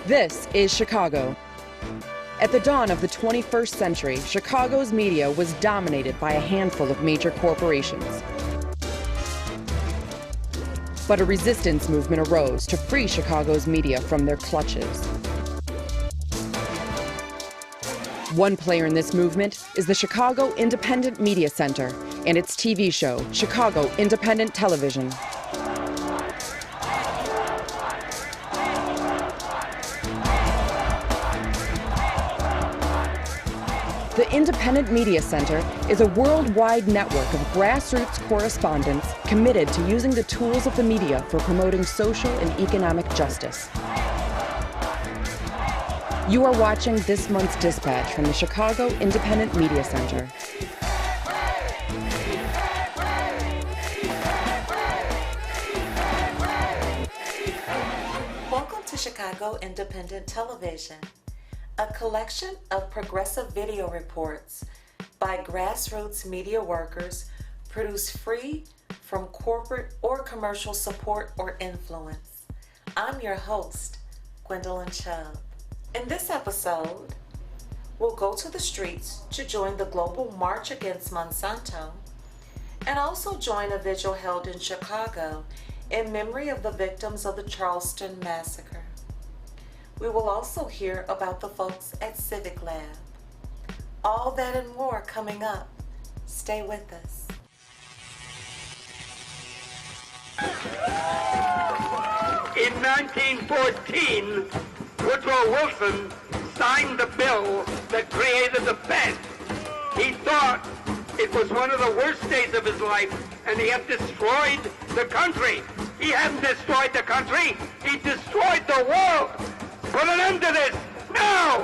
This is Chicago. At the dawn of the 21st century, Chicago's media was dominated by a handful of major corporations. But a resistance movement arose to free Chicago's media from their clutches. One player in this movement is the Chicago Independent Media Center and its TV show, Chicago Independent Television. The Independent Media Center is a worldwide network of grassroots correspondents committed to using the tools of the media for promoting social and economic justice. You are watching this month's dispatch from the Chicago Independent Media Center. Welcome to Chicago Independent Television, a collection of progressive video reports by grassroots media workers produced free from corporate or commercial support or influence. I'm your host, Gwendolyn Chubb. In this episode, we'll go to the streets to join the global march against Monsanto and also join a vigil held in Chicago in memory of the victims of the Charleston massacre. We will also hear about the folks at Civiclab. All that and more coming up. Stay with us. In 1914, Woodrow Wilson signed the bill that created the Fed. He thought it was one of the worst days of his life, and he had destroyed the country. He hadn't destroyed the country, he destroyed the world. Put an end to this, now!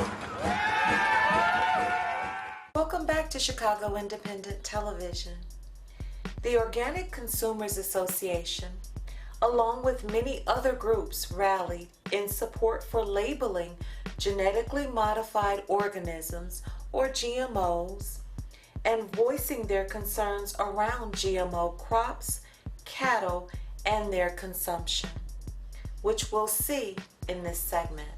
Welcome back to Chicago Independent Television. The Organic Consumers Association, along with many other groups, rallied in support for labeling genetically modified organisms, or GMOs, and voicing their concerns around GMO crops, cattle, and their consumption, which we'll see in this segment.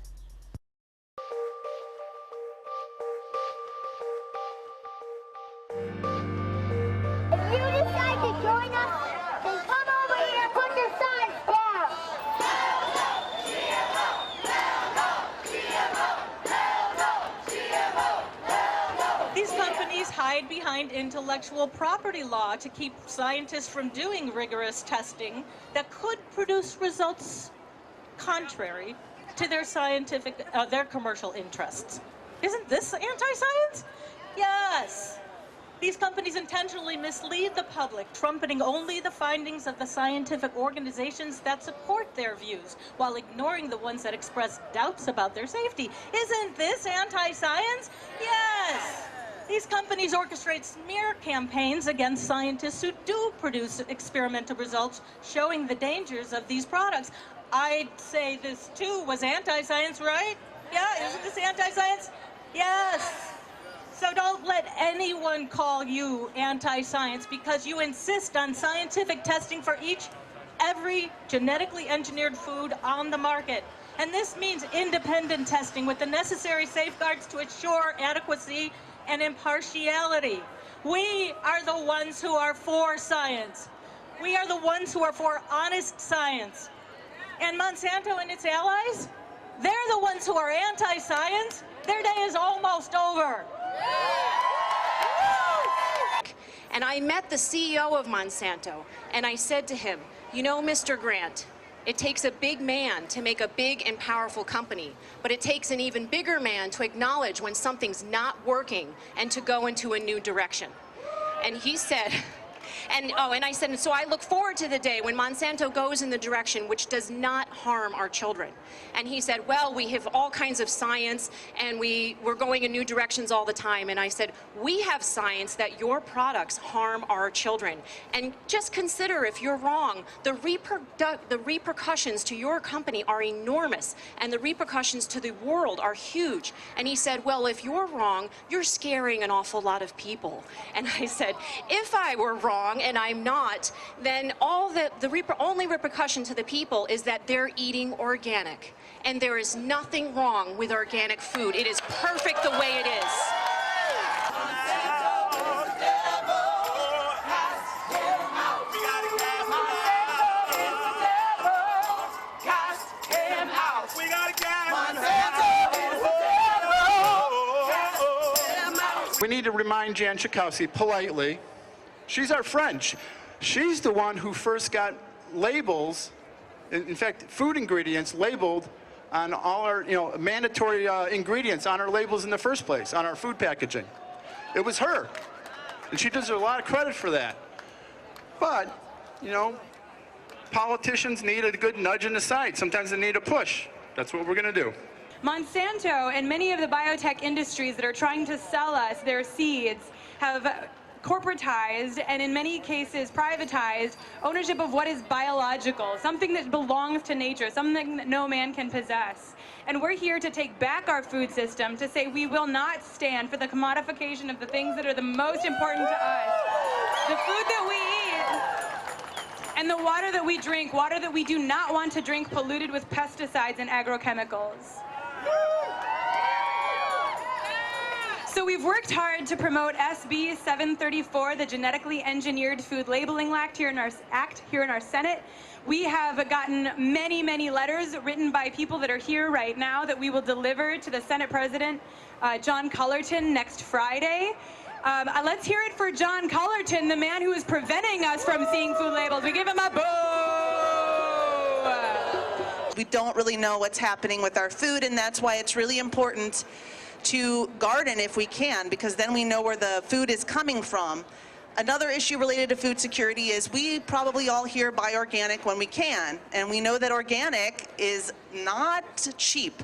If you decide to join us, then come over here and put your signs down. These companies hide behind intellectual property law to keep scientists from doing rigorous testing that could produce results contrary to their their commercial interests. Isn't this anti-science? Yes. These companies intentionally mislead the public, trumpeting only the findings of the scientific organizations that support their views, while ignoring the ones that express doubts about their safety. Isn't this anti-science? Yes. These companies orchestrate smear campaigns against scientists who do produce experimental results showing the dangers of these products. I'd say this too was anti-science, right? Yeah, isn't this anti-science? Yes. So don't let anyone call you anti-science because you insist on scientific testing for every genetically engineered food on the market. And this means independent testing with the necessary safeguards to ensure adequacy and impartiality. We are the ones who are for science. We are the ones who are for honest science. And Monsanto and its allies, they're the ones who are anti-science. Their day is almost over. And I met the CEO of Monsanto, and I said to him, you know, Mr. Grant, it takes a big man to make a big and powerful company, but it takes an even bigger man to acknowledge when something's not working and to go into a new direction. And he said, and I said, and so I look forward to the day when Monsanto goes in the direction which does not harm our children. And he said, well, we have all kinds of science and we're going in new directions all the time. And I said, we have science that your products harm our children. And just consider if you're wrong, the repercussions to your company are enormous and the repercussions to the world are huge. And he said, well, if you're wrong, you're scaring an awful lot of people. And I said, if I were wrong, wrong, and I'm not, then only repercussion to the people is that they're eating organic. And there is nothing wrong with organic food. It is perfect the way it is. We need to remind Jan Schakowsky politely, she's our friend. She's the one who first got labels, in fact, food ingredients labeled on all our, mandatory ingredients on our labels in the first place, on our food packaging. It was her, and she deserves a lot of credit for that. But, politicians need a good nudge in the side. Sometimes they need a push. That's what we're going to do. Monsanto and many of the biotech industries that are trying to sell us their seeds have corporatized and in many cases privatized ownership of what is biological, something that belongs to nature, something that no man can possess. And we're here to take back our food system, to say we will not stand for the commodification of the things that are the most important to us. The food that we eat and the water that we drink, water that we do not want to drink polluted with pesticides and agrochemicals. So we've worked hard to promote SB 734, the Genetically Engineered Food Labeling Act here in our Senate. We have gotten many, many letters written by people that are here right now that we will deliver to the Senate President, John Cullerton, next Friday. Let's hear it for John Cullerton, the man who is preventing us from seeing food labels. We give him a boo! We don't really know what's happening with our food, and that's why it's really important to garden if we can, because then we know where the food is coming from. Another issue related to food security is we probably all here buy organic when we can, and we know that organic is not cheap,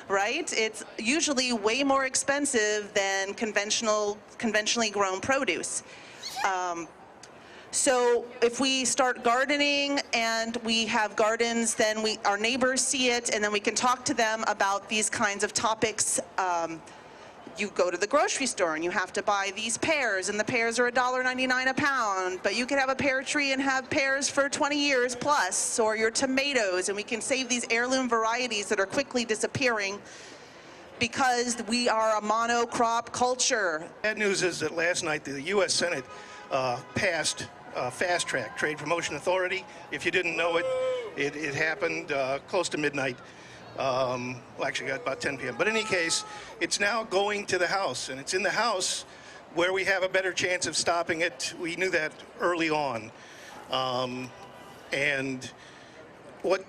right? It's usually way more expensive than conventionally grown produce. So if we start gardening and we have gardens, then our neighbors see it, and then we can talk to them about these kinds of topics. You go to the grocery store and you have to buy these pears, and the pears are $1.99 a pound, but you can have a pear tree and have pears for 20 years plus, or your tomatoes, and we can save these heirloom varieties that are quickly disappearing because we are a monocrop culture. Bad news is that last night the U.S. Senate passed Fast Track, Trade Promotion Authority. If you didn't know it, it happened close to midnight. Well, actually got about 10 p.m. But in any case, it's now going to the House, and it's in the House where we have a better chance of stopping it. We knew that early on. And what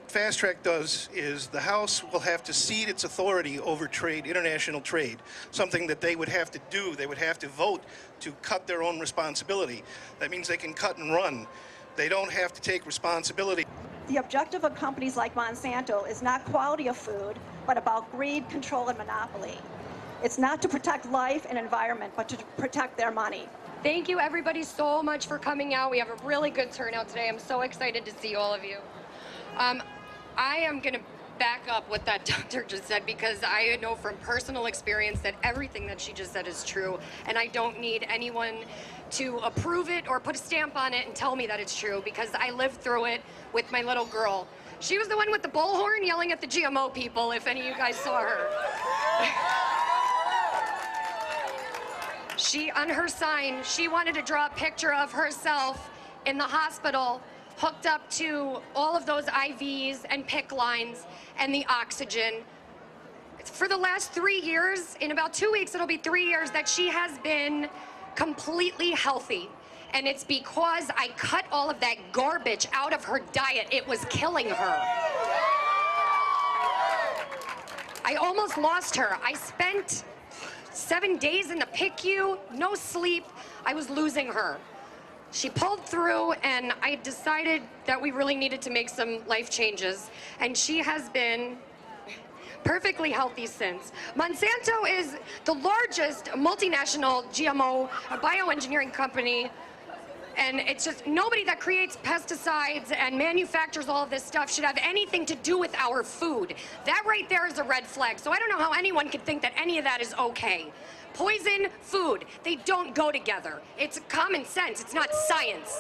Fast Track does is the House will have to cede its authority over trade, international trade, something that they would have to do. They would have to vote to cut their own responsibility. That means they can cut and run. They don't have to take responsibility. The objective of companies like Monsanto is not quality of food, but about greed, control, and monopoly. It's not to protect life and environment, but to protect their money. Thank you, everybody, so much for coming out. We have a really good turnout today. I'm so excited to see all of you. I am going to back up what that doctor just said, because I know from personal experience that everything that she just said is true, and I don't need anyone to approve it or put a stamp on it and tell me that it's true, because I lived through it with my little girl. She was the one with the bullhorn yelling at the GMO people, if any of you guys saw her. On her sign, she wanted to draw a picture of herself in the hospital, hooked up to all of those IVs and PICC lines and the oxygen. For the last 3 years, in about 2 weeks, it'll be 3 years that she has been completely healthy. And it's because I cut all of that garbage out of her diet. It was killing her. I almost lost her. I spent 7 days in the PICU, no sleep. I was losing her. She pulled through, and I decided that we really needed to make some life changes. And she has been perfectly healthy since. Monsanto is the largest multinational GMO bioengineering company And it's just, nobody that creates pesticides and manufactures all of this stuff should have anything to do with our food. That right there is a red flag. So I don't know how anyone could think that any of that is okay. Poison, food, they don't go together. It's common sense, it's not science.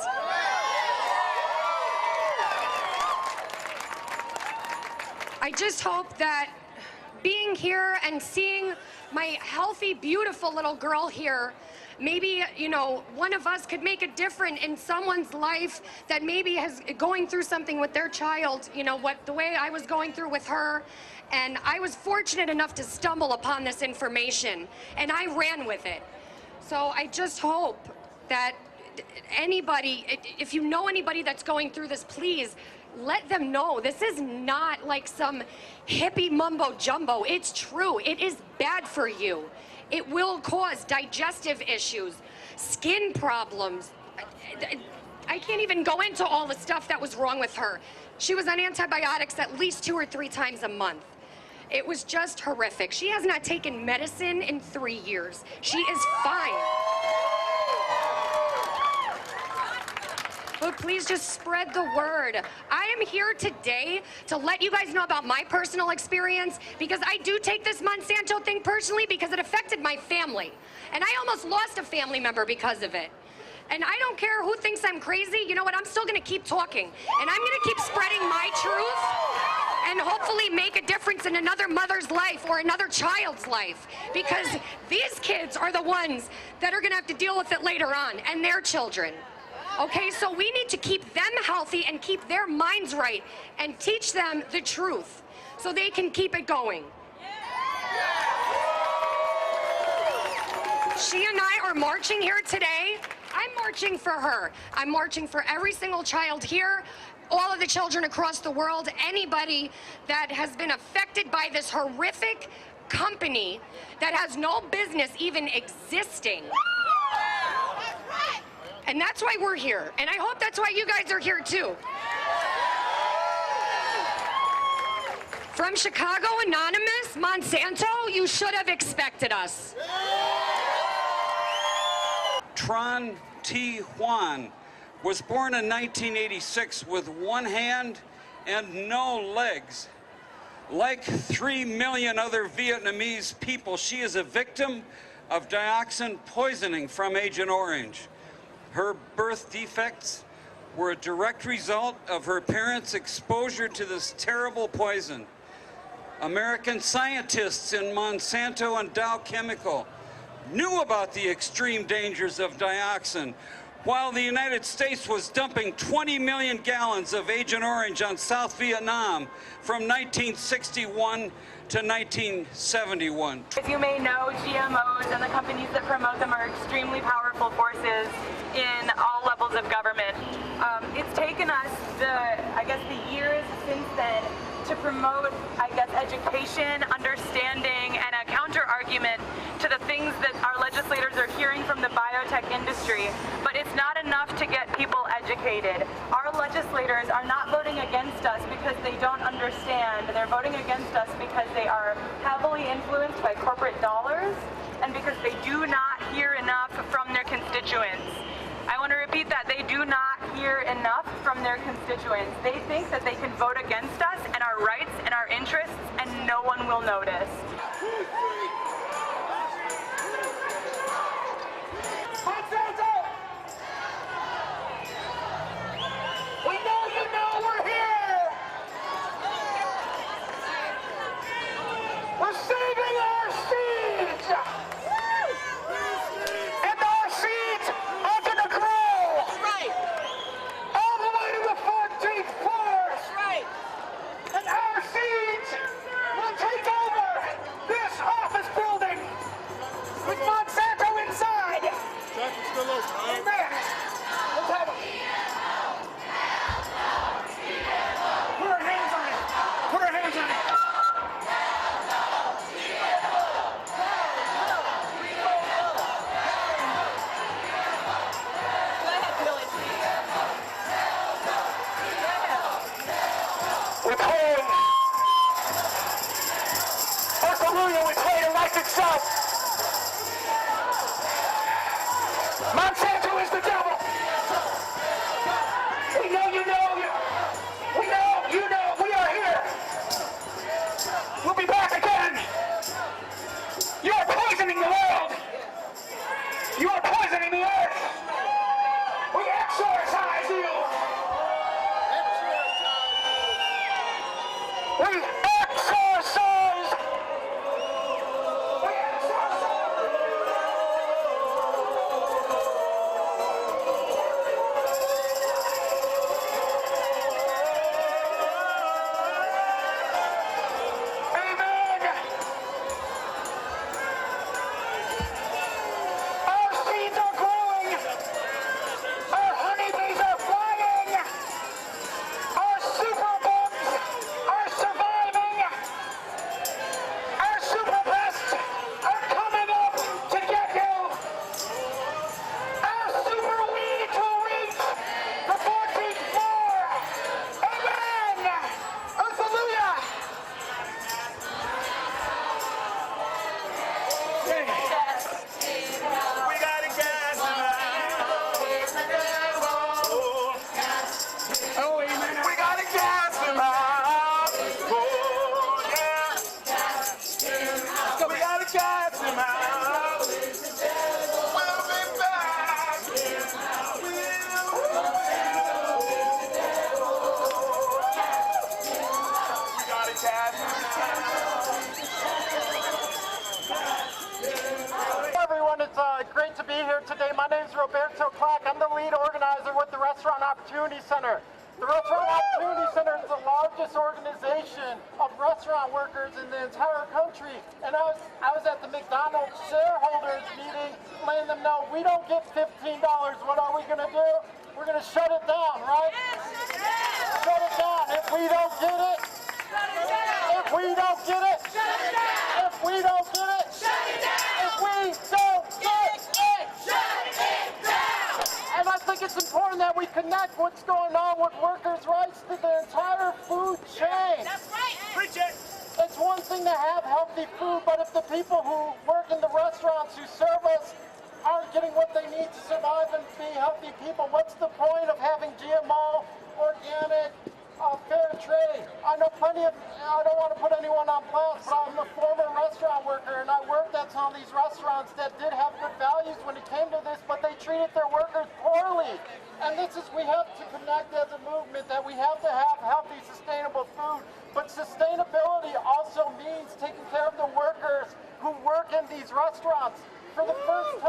I just hope that being here and seeing my healthy, beautiful little girl here, maybe, you know, one of us could make a difference in someone's life that maybe is going through something with their child, you know, the way I was going through with her. And I was fortunate enough to stumble upon this information, and I ran with it. So I just hope that anybody, if you know anybody that's going through this, please let them know. This is not like some hippie mumbo jumbo. It's true. It is bad for you. It will cause digestive issues, skin problems. I can't even go into all the stuff that was wrong with her. She was on antibiotics at least 2 or 3 times a month. It was just horrific. She has not taken medicine in 3 years. She is fine. But please just spread the word. I am here today to let you guys know about my personal experience, because I do take this Monsanto thing personally because it affected my family. And I almost lost a family member because of it. And I don't care who thinks I'm crazy. You know what? I'm still going to keep talking. And I'm going to keep spreading my truth and hopefully make a difference in another mother's life or another child's life. Because these kids are the ones that are going to have to deal with it later on, and their children. Okay, so we need to keep them healthy and keep their minds right and teach them the truth so they can keep it going. She and I are marching here today. I'm marching for her. I'm marching for every single child here, all of the children across the world, anybody that has been affected by this horrific company that has no business even existing. And that's why we're here. And I hope that's why you guys are here too. From Chicago Anonymous, Monsanto, you should have expected us. Tron T. Juan was born in 1986 with 1 hand and no legs. Like 3 million other Vietnamese people, she is a victim of dioxin poisoning from Agent Orange. Her birth defects were a direct result of her parents' exposure to this terrible poison. American scientists in Monsanto and Dow Chemical knew about the extreme dangers of dioxin, while the United States was dumping 20 million gallons of Agent Orange on South Vietnam from 1961 to 1971. As you may know, GMOs and the companies that promote them are extremely powerful forces in all levels of government. It's taken us the years since then to promote, education, understanding, and a counter-argument to the things that our legislators are hearing from the biotech industry. But it's not enough to get people educated. Our legislators are not voting against us because they don't understand. They're voting against us because they are heavily influenced by corporate dollars and because they do not hear enough from their constituents. I want to repeat that. They do not hear enough from their constituents. They think that they can vote against us and our rights and our interests, and no one will notice. Monsanto! We know you know we're here! We're saving our seeds! And our seeds are gonna grow! Right! All the way to the 14th floor! Right! And our seeds will take over this office building with Monsanto inside! Traffic's still open, right? Amen! Let's have it! Put our hands on it! Put our hands on it! Withhold! Hallelujah, withhold life itself! Monsanto is the devil! exorcised. Center. The Restaurant Opportunity Center is the largest organization of restaurant workers in the entire country. And I was at the McDonald's shareholders meeting letting them know we don't get $15. What are we going to do? We're going to shut it down, right? Shut it down. If we don't get it, if we don't get it, if we don't get it, if we don't get it, and I think it's important that we connect what's going on with workers' rights to the entire food chain. That's right. Preach it. It's one thing to have healthy food, but if the people who work in the restaurants who serve us aren't getting what they need to survive and be healthy people, what's the point of having GMO, organic, fair trade? I know plenty of, I don't want to put anyone on blast, but I'm a former restaurant worker and I worked at some of these restaurants that did have good values when it came to this, but they treated their workers poorly. And this is, we have to connect as a movement that we have to have healthy, sustainable food. But sustainability also means taking care of the workers who work in these restaurants. For the first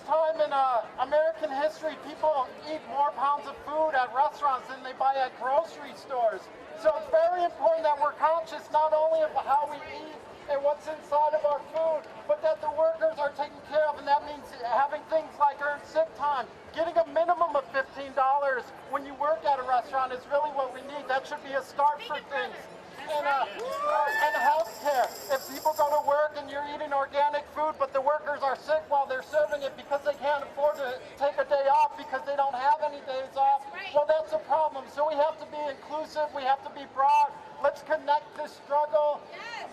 time in American history, people eat more pounds of food at restaurants than they buy at grocery stores. So it's very important that we're conscious not only of how we eat and what's inside of our food, but that the workers are taken care of, and that means having things like earned sick time. Getting a minimum of $15 when you work at a restaurant is really what we need. That should be a start for things. And health care. If people go to work and you're eating organic food, but the workers are sick while they're serving it because they can't afford to take a day off because they don't have any days off, well, that's a problem. So we have to be inclusive. We have to be broad. Let's connect this struggle.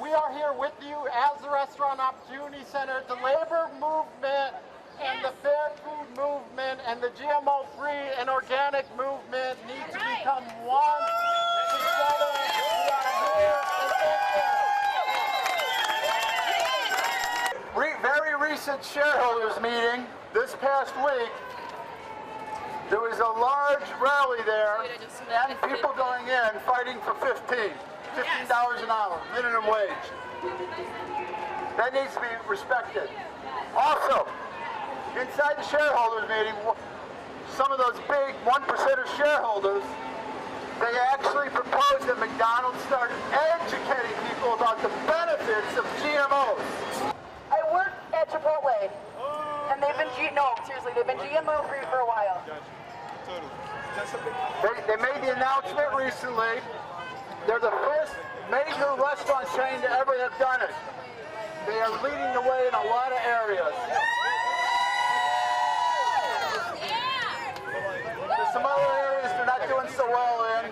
We are here with you as the Restaurant Opportunity Center. The labor movement and the fair food movement and the GMO-free and organic movement need to become one together. Very recent shareholders meeting this past week, there was a large rally there and people going in fighting for $15 an hour, minimum wage. That needs to be respected. Also, inside the shareholders meeting, some of those big 1% of shareholders, they actually proposed that McDonald's start educating people about the benefits of GMOs. I work at Chipotle, and they've been they've been GMO free for a while. They made the announcement recently. They're the first major restaurant chain to ever have done it. They are leading the way in a lot of areas. There's some other areas they're not doing so well in.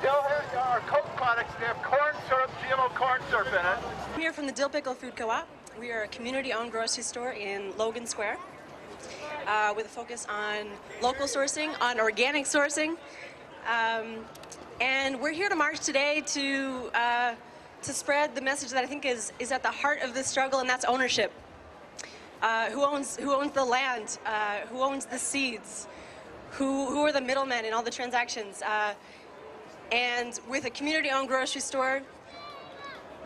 They'll have our Coke products. They have corn syrup, GMO corn syrup in it. We are from the Dill Pickle Food Co-op. We are a community-owned grocery store in Logan Square with a focus on local sourcing, on organic sourcing. And we're here to march today to spread the message that I think is at the heart of this struggle, and that's ownership. Who owns the land? Who owns the seeds? Who are the middlemen in all the transactions? And with a community-owned grocery store,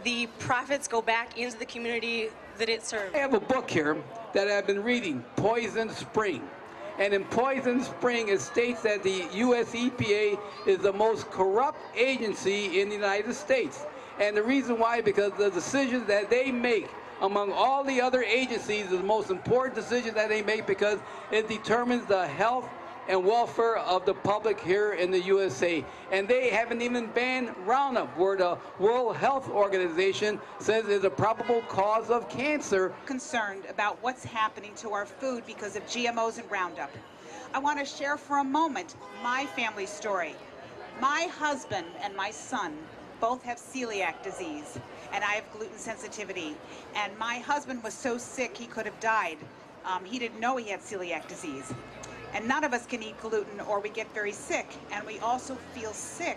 the profits go back into the community that it serves. I have a book here that I've been reading, Poison Spring. And in Poison Spring, it states that the U.S. EPA is the most corrupt agency in the United States. And the reason why, because the decisions that they make among all the other agencies is the most important decision that they make, because it determines the health and welfare of the public here in the USA. And they haven't even banned Roundup, where the World Health Organization says is a probable cause of cancer. Concerned about what's happening to our food because of GMOs and Roundup. I want to share for a moment my family story. My husband and my son both have celiac disease, and I have gluten sensitivity. And my husband was so sick he could have died. He didn't know he had celiac disease. And none of us can eat gluten or we get very sick. And we also feel sick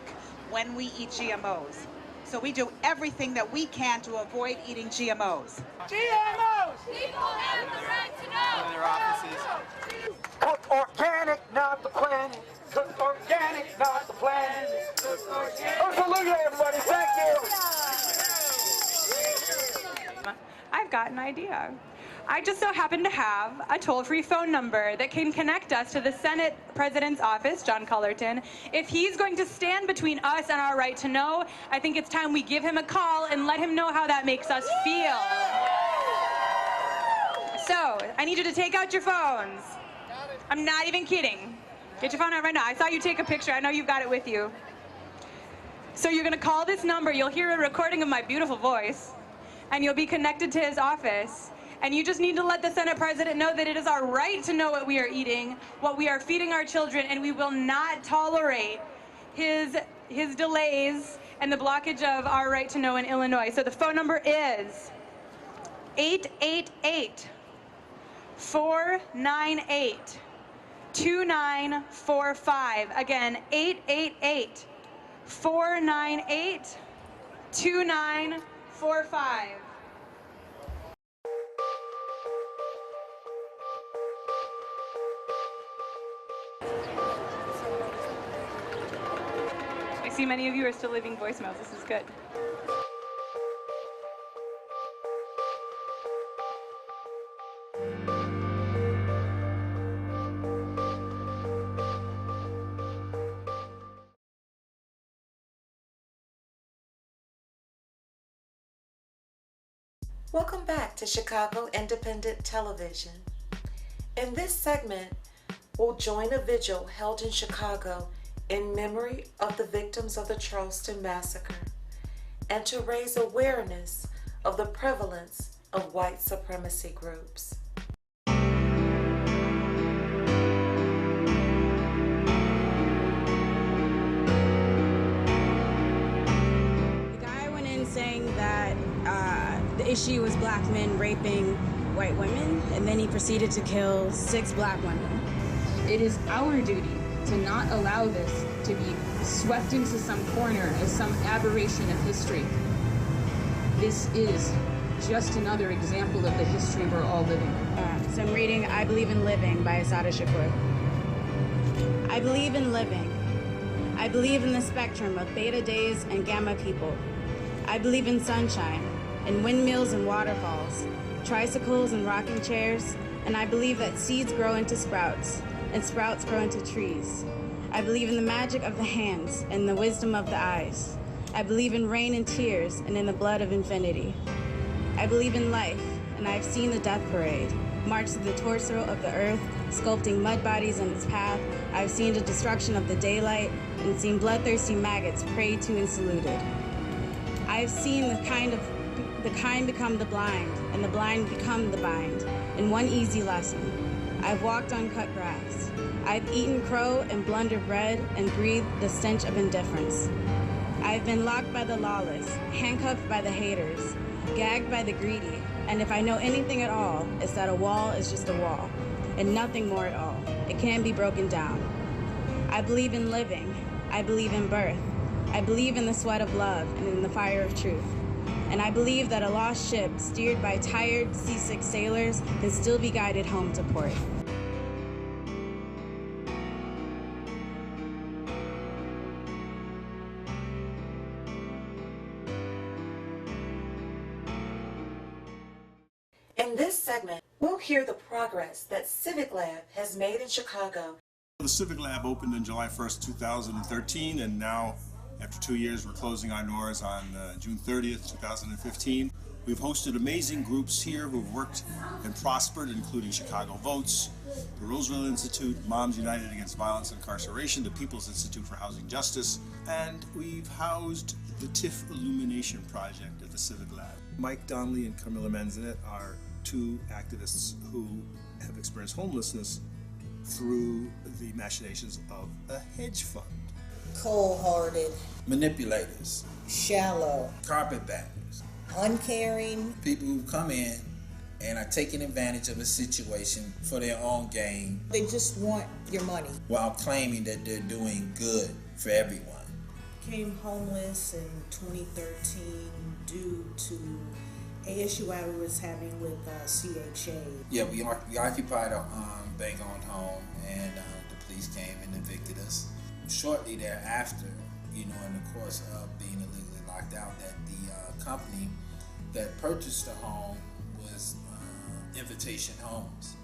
when we eat GMOs. So we do everything that we can to avoid eating GMOs. GMOs! People have the right to know! In their offices. Cook organic, not the planet. Cook organic, not the planet. Hallelujah, everybody. Thank you. I've got an idea. I just so happen to have a toll-free phone number that can connect us to the Senate President's office, John Cullerton. If he's going to stand between us and our right to know, I think it's time we give him a call and let him know how that makes us feel. So, I need you to take out your phones. I'm not even kidding. Get your phone out right now. I saw you take a picture. I know you've got it with you. So you're going to call this number. You'll hear a recording of my beautiful voice, and you'll be connected to his office. And you just need to let the Senate President know that it is our right to know what we are eating, what we are feeding our children, and we will not tolerate his delays and the blockage of our right to know in Illinois. So the phone number is 888-498-2945. Again, 888-498-2945. I see many of you are still leaving voicemails. This is good. Welcome back to Chicago Independent Television. In this segment, we'll join a vigil held in Chicago in memory of the victims of the Charleston massacre and to raise awareness of the prevalence of white supremacy groups. The guy went in saying that the issue was black men raping white women, and then he proceeded to kill 6 black women. It is our duty to not allow this to be swept into some corner as some aberration of history. This is just another example of the history we're all living. So I'm reading I Believe in Living by Assata Shakur. I believe in living. I believe in the spectrum of beta days and gamma people. I believe in sunshine, in windmills and waterfalls, tricycles and rocking chairs, and I believe that seeds grow into sprouts, and sprouts grow into trees. I believe in the magic of the hands and the wisdom of the eyes. I believe in rain and tears and in the blood of infinity. I believe in life, and I have seen the death parade, march through the torso of the earth, sculpting mud bodies in its path. I have seen the destruction of the daylight and seen bloodthirsty maggots prayed to and saluted. I have seen the kind become the blind, and the blind become the bind, in one easy lesson. I've walked on cut grass. I've eaten crow and blundered bread and breathed the stench of indifference. I've been locked by the lawless, handcuffed by the haters, gagged by the greedy, and if I know anything at all, it's that a wall is just a wall, and nothing more at all. It can't be broken down. I believe in living. I believe in birth. I believe in the sweat of love and in the fire of truth. And I believe that a lost ship steered by tired, seasick sailors can still be guided home to port. this segment, we'll hear the progress that Civiclab has made in Chicago. The Civiclab opened on July 1st, 2013, and now, after 2 years, we're closing our doors on June 30th, 2015. We've hosted amazing groups here who've worked and prospered, including Chicago Votes, the Roosevelt Institute, Moms United Against Violence and Incarceration, the People's Institute for Housing Justice, and we've housed the TIF Illumination Project at the Civiclab. Mike Donnelly and Camilla Manzanet are two activists who have experienced homelessness through the machinations of a hedge fund. Cold-hearted, Manipulators, shallow, carpetbaggers, uncaring, people who come in and are taking advantage of a situation for their own gain. They just want your money. While claiming that they're doing good for everyone. Became homeless in 2013 due to an issue I was having with CHA. Yeah, we occupied a bank-owned home, and the police came and evicted us. Shortly thereafter, in the course of being illegally locked out, that the company that purchased the home was Invitation Homes.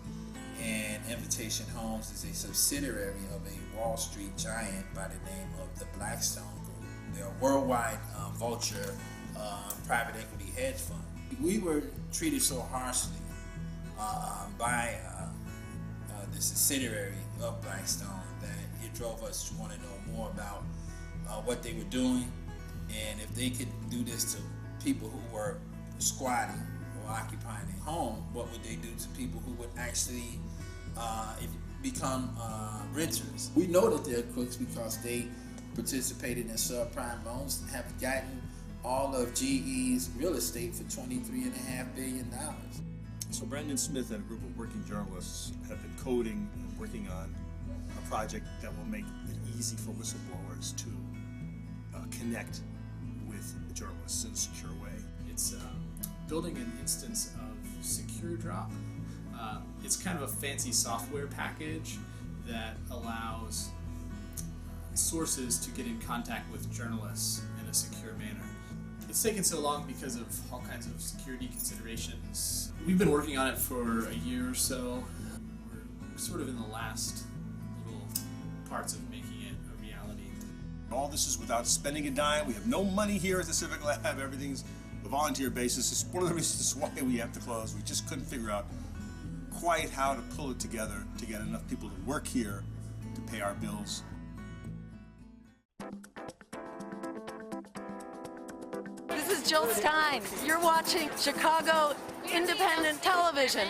And Invitation Homes is a subsidiary of a Wall Street giant by the name of the Blackstone Group. They're a worldwide vulture private equity hedge fund. We were treated so harshly by the subsidiary of Blackstone that it drove us to want to know more about what they were doing, and if they could do this to people who were squatting or occupying a home, what would they do to people who would actually become renters? We know that they're crooks because they participated in subprime loans and have gotten all of GE's real estate for $23.5 billion. So Brandon Smith and a group of working journalists have been coding and working on a project that will make it easy for whistleblowers to connect with journalists in a secure way. It's building an instance of Secure Drop. It's kind of a fancy software package that allows sources to get in contact with journalists in a secure manner. It's taken so long because of all kinds of security considerations. We've been working on it for a year or so. We're sort of in the last little parts of making it a reality. All this is without spending a dime. We have no money here at the Civiclab. Everything's a volunteer basis. It's one of the reasons why we have to close. We just couldn't figure out quite how to pull it together to get enough people to work here to pay our bills. This is Jill Stein. You're watching Chicago Independent Television.